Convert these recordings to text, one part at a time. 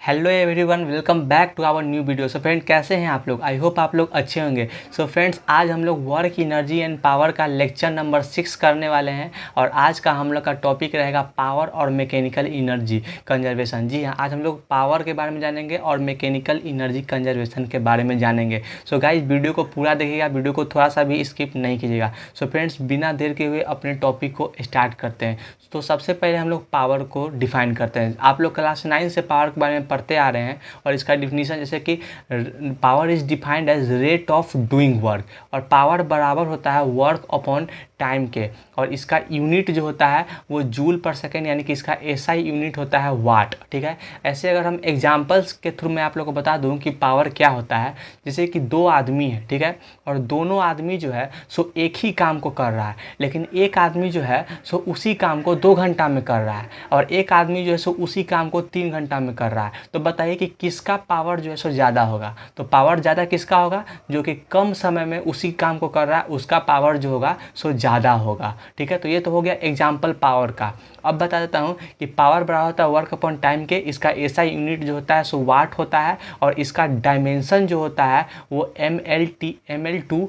Hello everyone, welcome back to our new video. So friend, कैसे हैं आप लोग? आई होप आप लोग अच्छे होंगे। सो फ्रेंड्स, आज हम लोग वर्क एनर्जी एंड पावर का लेक्चर नंबर 6 करने वाले हैं और आज का हम लोग का टॉपिक रहेगा पावर और मैकेनिकल एनर्जी कंजर्वेशन। जी हाँ, आज हम लोग पावर के बारे में जानेंगे और मैकेनिकल एनर्जी कंजर्वेशन के बारे में जानेंगे। सो गाइज, वीडियो को पूरा देखिएगा, वीडियो को थोड़ा सा भी स्किप नहीं कीजिएगा। सो फ्रेंड्स, बिना देर के हुए अपने टॉपिक को स्टार्ट करते हैं। तो सबसे पहले हम लोग पावर को डिफाइन करते हैं। आप लोग क्लास 9 से पावर के बारे में पढ़ते आ रहे हैं और इसका डिफिनीशन जैसे कि power is defined as rate of doing work, और पावर बराबर होता है वर्क अपॉन टाइम के, और इसका यूनिट जो होता है वो जूल पर सेकेंड, यानी कि इसका एसआई यूनिट होता है वाट। ठीक है, ऐसे अगर हम एग्जांपल्स के थ्रू मैं आप लोगों को बता दूं कि पावर क्या होता है। जैसे कि दो आदमी है, ठीक है, और दोनों आदमी जो है सो एक ही काम को कर रहा है, लेकिन एक आदमी जो है सो उसी काम को 2 घंटा में कर रहा है और एक आदमी जो है सो उसी काम को 3 घंटा में कर रहा है। तो बताइए कि किसका पावर जो है सो ज़्यादा होगा? तो पावर ज़्यादा किसका होगा? जो कि कम समय में उसी काम को कर रहा है, उसका पावर जो होगा सो ज़्यादा होगा। ठीक है, तो ये तो हो गया एग्जाम्पल पावर का। अब बता देता हूँ कि पावर बराबर होता है वर्क अपॉन टाइम के। इसका एसआई यूनिट जो होता है सो वाट होता है और इसका डायमेंशन जो होता है वो ml/2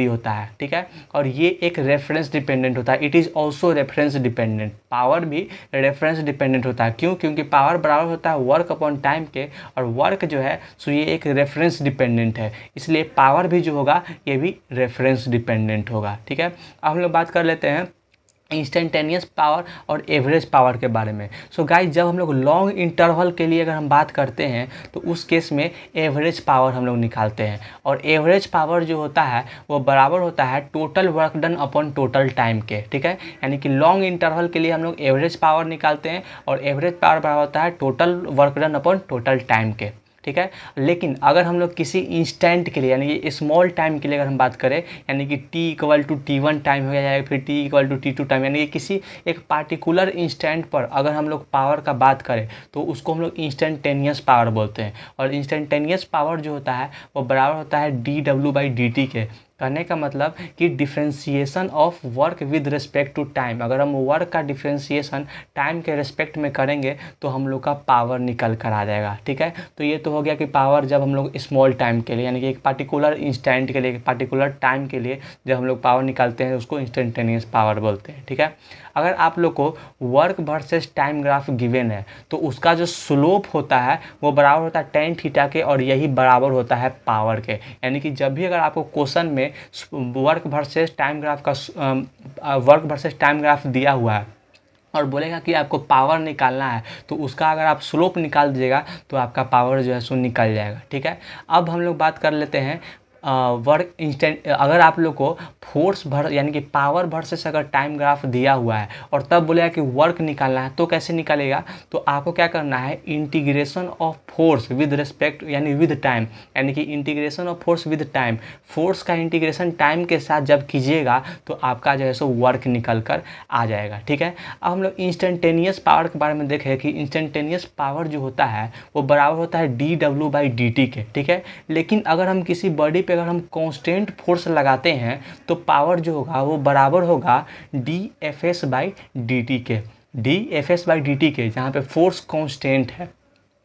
होता है। ठीक है, और ये एक रेफरेंस डिपेंडेंट होता है। It is also reference dependent. Power भी रेफरेंस डिपेंडेंट होता है। क्यों? क्योंकि पावर बराबर होता है वर्क अपॉन टाइम के, और वर्क जो है सो ये एक रेफरेंस डिपेंडेंट है, इसलिए पावर भी जो होगा ये भी रेफरेंस डिपेंडेंट होगा। ठीक है, अब हम लोग बात कर लेते हैं इंस्टेंटेनियस पावर और एवरेज पावर के बारे में। सो गाइस, जब हम लोग लॉन्ग इंटरवल के लिए अगर हम बात करते हैं तो उस केस में एवरेज पावर हम लोग निकालते हैं, और एवरेज पावर जो होता है वो बराबर होता है total work done upon total time के। ठीक है, यानी कि लॉन्ग इंटरवल के लिए हम लोग एवरेज पावर निकालते हैं और एवरेज पावर बराबर होता है total work done upon total time के। ठीक है, लेकिन अगर हम लोग किसी इंस्टेंट के लिए यानी कि स्मॉल टाइम के लिए अगर हम बात करें, यानी कि t=t1 टाइम हो जाएगा, फिर t=t2 टाइम, यानी कि किसी एक पार्टिकुलर इंस्टेंट पर अगर हम लोग पावर का बात करें तो उसको हम लोग इंस्टेंटेनियस पावर बोलते हैं। और इंस्टेंटेनियस पावर जो होता है वो बराबर होता है dw/dt के। कहने का मतलब कि differentiation of work with respect to time. अगर हम वर्क का डिफ्रेंशिएशन टाइम के रिस्पेक्ट में करेंगे तो हम लोग का पावर निकल कर आ जाएगा। ठीक है, तो ये तो हो गया कि पावर जब हम लोग स्मॉल टाइम के लिए यानी कि एक पार्टिकुलर इंस्टेंट के लिए, एक पार्टिकुलर टाइम के लिए जब हम लोग पावर निकालते हैं उसको इंस्टेंटेनियस पावर बोलते हैं। ठीक है, अगर आप लोग को work versus time graph given है तो उसका जो स्लोप होता है वो बराबर होता है tan थीटा के, और यही बराबर होता है पावर के। यानी कि जब भी अगर आपको क्वेश्चन में वर्क वर्सेस टाइम ग्राफ दिया हुआ है और बोलेगा कि आपको पावर निकालना है तो उसका अगर आप स्लोप निकाल दीजिएगा तो आपका पावर जो है सो निकल जाएगा। ठीक है, अब हम लोग बात कर लेते हैं वर्क इंस्टेंट। अगर आप लोग को फोर्स यानी कि पावर वर्सेस अगर टाइम ग्राफ दिया हुआ है और तब बोलेगा कि वर्क निकालना है तो कैसे निकालेगा? तो आपको क्या करना है, integration of force with respect यानी विद टाइम, यानी कि integration of force with time. Force का इंटीग्रेशन टाइम के साथ जब कीजिएगा तो आपका जो है सो वर्क निकल कर आ जाएगा। ठीक है, अब हम लोग इंस्टेंटेनियस पावर के बारे में देखें कि इंस्टेंटेनियस पावर जो होता है वो बराबर होता है dw/dt के। ठीक है, लेकिन अगर हम किसी बॉडी पे अगर हम कांस्टेंट फोर्स लगाते हैं तो पावर जो होगा वो बराबर होगा dFs/dt के। dFs/dt के, जहाँ पे फोर्स कांस्टेंट है।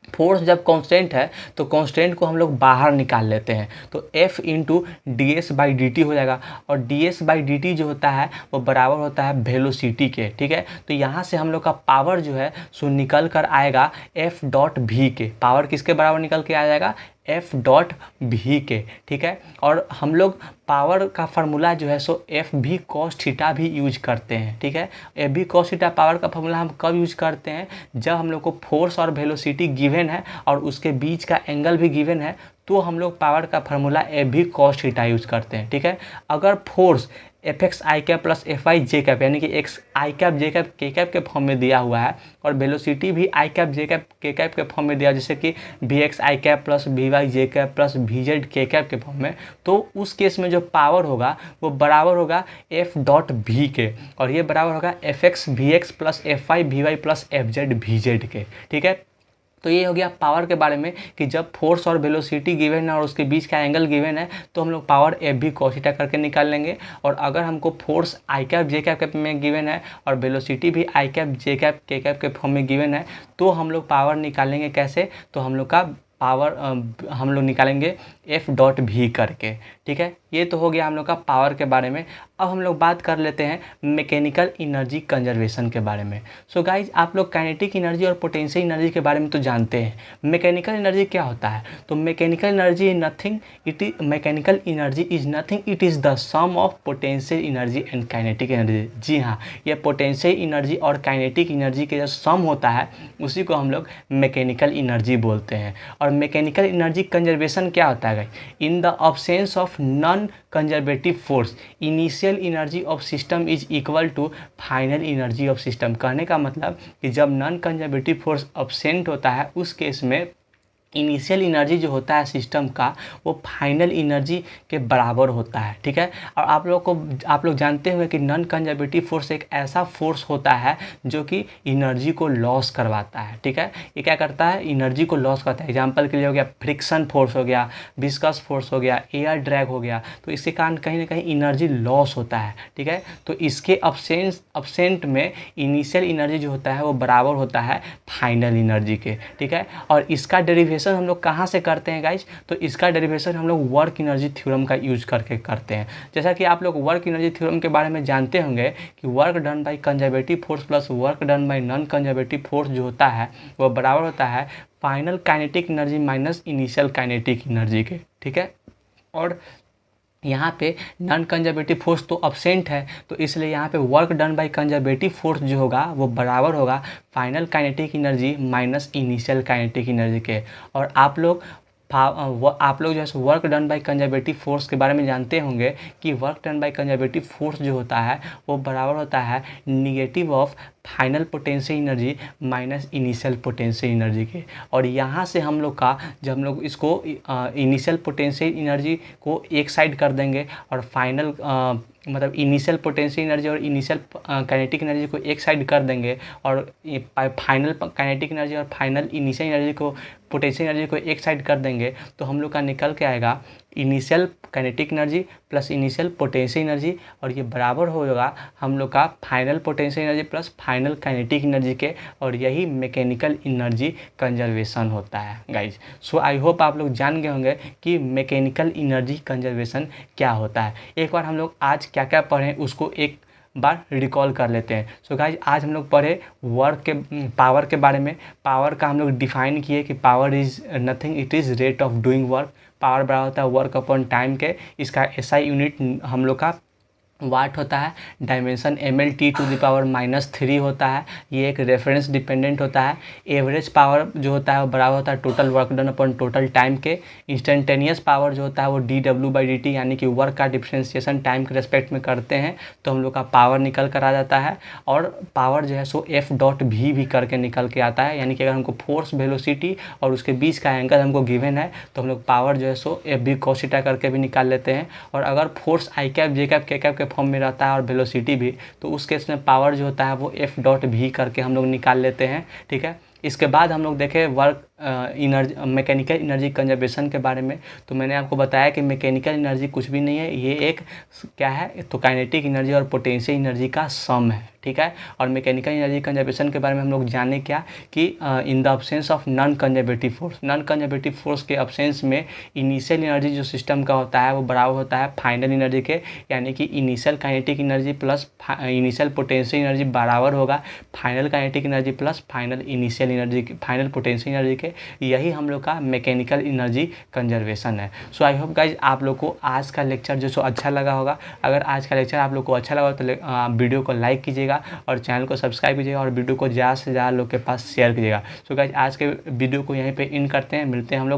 फोर्स जब कांस्टेंट है तो कांस्टेंट को हम लोग बाहर निकाल लेते हैं तो F इंटू ds/dt हो जाएगा, और ds/dt जो होता है वो बराबर होता है वेलोसिटी के। ठीक है, तो यहाँ से हम लोग का पावर जो है सो निकल कर आएगा F.v के। पावर किसके बराबर निकल के आ जाएगा? F.v के। ठीक है, और हम लोग पावर का फार्मूला जो है सो FV cos थीटा भी यूज करते हैं। ठीक है, FV cos थीटा पावर का फार्मूला हम कब यूज करते हैं? जब हम लोग को फोर्स और वेलोसिटी गिवन है और उसके बीच का एंगल भी गिवन है तो हम लोग पावर का formula FV cos theta use करते हैं। ठीक है, अगर फोर्स Fx_i प्लस Fy_j यानी कि x_i j k के फॉर्म में दिया हुआ है और वेलोसिटी भी i j k के फॉर्म में दिया, जैसे कि Vx_i plus Vy_j plus Vz k के फॉर्म में, तो उस केस में जो पावर होगा वो बराबर होगा F.v के, और ये बराबर होगा Fx Vx plus Fy Vy plus Fz Vz के। ठीक है, तो ये हो गया पावर के बारे में कि जब फोर्स और वेलोसिटी गिवन है और उसके बीच का एंगल गिवन है तो हम लोग पावर एफ भी cos थीटा करके निकाल लेंगे। और अगर हमको फोर्स आई कैप जे कैप के में गिवन है और वेलोसिटी भी आई कैप जे कैप के कैप के फॉर्म में गिवन है तो हम लोग पावर निकालेंगे कैसे, तो हम लोग का पावर हम लोग निकालेंगे एफ डॉट भी करके। ठीक है, ये तो हो गया हम लोग का पावर के बारे में। अब हम लोग बात कर लेते हैं मैकेनिकल एनर्जी कंजर्वेशन के बारे में। सो गाइज, आप लोग काइनेटिक एनर्जी और पोटेंशियल एनर्जी के बारे में तो जानते हैं। मैकेनिकल एनर्जी क्या होता है, तो mechanical energy is nothing, mechanical energy is nothing, it is the sum of potential energy and kinetic energy. जी हाँ, ये पोटेंशियल एनर्जी और काइनेटिक एनर्जी के जो सम होता है उसी को हम लोग मैकेनिकल एनर्जी बोलते हैं। और मैकेनिकल एनर्जी कंजर्वेशन क्या होता है guys, in the absence of non conservative force initial energy of system is equal to final energy of system. कहने का मतलब कि जब नॉन कंजर्वेटिव फोर्स अब्सेंट होता है उस केस में इनिशियल एनर्जी जो होता है सिस्टम का वो फाइनल एनर्जी के बराबर होता है। ठीक है, और आप लोग जानते हुए कि नॉन कंजर्वेटिव फोर्स एक ऐसा फोर्स होता है जो कि एनर्जी को लॉस करवाता है। ठीक है, ये क्या करता है, एनर्जी को लॉस करता है। एग्जांपल के लिए हो गया फ्रिक्शन फोर्स हो गया, विस्कस फोर्स हो गया, एयर ड्रैग हो गया, तो इसके कारण कहीं ना कहीं एनर्जी लॉस होता है। ठीक है, तो इसके अब्सेंट में इनिशियल एनर्जी जो होता है वो बराबर होता है फाइनल एनर्जी के। ठीक है, और इसका डेरिवेशन हम लोग कहाँ से करते हैं गाइज, तो इसका डेरिवेशन हम लोग वर्क एनर्जी थ्योरम का यूज करके करते हैं। जैसा कि आप लोग वर्क एनर्जी थ्योरम के बारे में जानते होंगे कि work done by conservative force plus work done by non conservative force जो होता है वो बराबर होता है final kinetic energy minus initial kinetic energy के। ठीक है, और यहाँ पे नॉन कंजर्वेटिव फोर्स तो अब्सेंट है तो इसलिए यहाँ पे work done by conservative force जो होगा वो बराबर होगा final kinetic energy minus initial kinetic energy के। और आप लोग जो है work done by conservative force के बारे में जानते होंगे कि work done by conservative force जो होता है वो बराबर होता है negative of final potential energy minus initial potential energy के। और यहाँ से हम लोग का जब हम लोग इसको इनिशियल पोटेंशियल एनर्जी को एक साइड कर देंगे और फाइनल मतलब इनिशियल पोटेंशियल एनर्जी और इनिशियल काइनेटिक एनर्जी को एक साइड कर देंगे और फाइनल काइनेटिक एनर्जी और फाइनल इनिशियल एनर्जी को पोटेंशियल एनर्जी को एक साइड कर देंगे तो हम लोग का निकल के आएगा initial kinetic energy plus initial potential energy, और ये बराबर होगा हम लोग का final potential energy plus final kinetic energy के। और यही मैकेनिकल एनर्जी कंजर्वेशन होता है गाइज। सो आई होप आप लोग जान गए होंगे कि मैकेनिकल एनर्जी कंजर्वेशन क्या होता है। एक बार हम लोग आज क्या क्या पढ़ें उसको एक बार रिकॉल कर लेते हैं। सो गाइज, आज हम लोग पढ़े वर्क के पावर के बारे में। पावर का हम लोग डिफाइन किए कि power is nothing, it is rate of doing work. Power बराबर होता है वर्क अपॉन टाइम के। इसका एसआई यूनिट हम लोग का वाट होता है। डायमेंशन mL/(T⁻³ होता है। ये एक रेफरेंस डिपेंडेंट होता है। एवरेज पावर जो होता है वो बराबर होता है total work done upon total time के। इंस्टेंटेनियस पावर जो होता है वो dW/dt यानी कि वर्क का डिफ्रेंशिएशन टाइम के रेस्पेक्ट में करते हैं तो हम लोग का पावर निकल कर आ जाता है। और पावर जो है सो F डॉट भी करके निकल के आता है, यानी कि अगर हमको फोर्स वेलोसिटी और उसके बीच का एंगल हमको गिवन है तो हम लोग पावर जो है सो F भी cos थीटा करके भी निकाल लेते हैं। और अगर फोर्स आई कैप जे कैप के कैप के फॉर्म में रहता है और वेलोसिटी भी, तो उस केस में पावर जो होता है वो F डॉट भी करके हम लोग निकाल लेते हैं। ठीक है, इसके बाद हम लोग देखें work energy mechanical energy conservation के बारे में। तो मैंने आपको बताया कि मैकेनिकल एनर्जी कुछ भी नहीं है, ये एक क्या है तो काइनेटिक एनर्जी और पोटेंशियल एनर्जी का सम है। ठीक है, और मैकेनिकल एनर्जी कंजर्वेशन के बारे में हम लोग जाने क्या कि इन the absence of non conservative force, non conservative force के अब्सेंस में इनिशियल एनर्जी जो सिस्टम का होता है वो बराबर होता है फाइनल एनर्जी के, यानी कि initial kinetic energy plus initial potential energy बराबर होगा final kinetic energy plus final initial energy final potential energy के। यही हम लोग का मैकेनिकल एनर्जी कंजर्वेशन है। सो आई होप गाइज आप लोग को आज का लेक्चर जो सो अच्छा लगा होगा। अगर आज का लेक्चर आप लोग को अच्छा लगा तो वीडियो को लाइक कीजिएगा और चैनल को सब्सक्राइब कीजिएगा और वीडियो को ज़्यादा से ज़्यादा लोग के पास शेयर कीजिएगा। सो गाइज आज के वीडियो को यहीं पे इन करते हैं, मिलते हैं हम लोग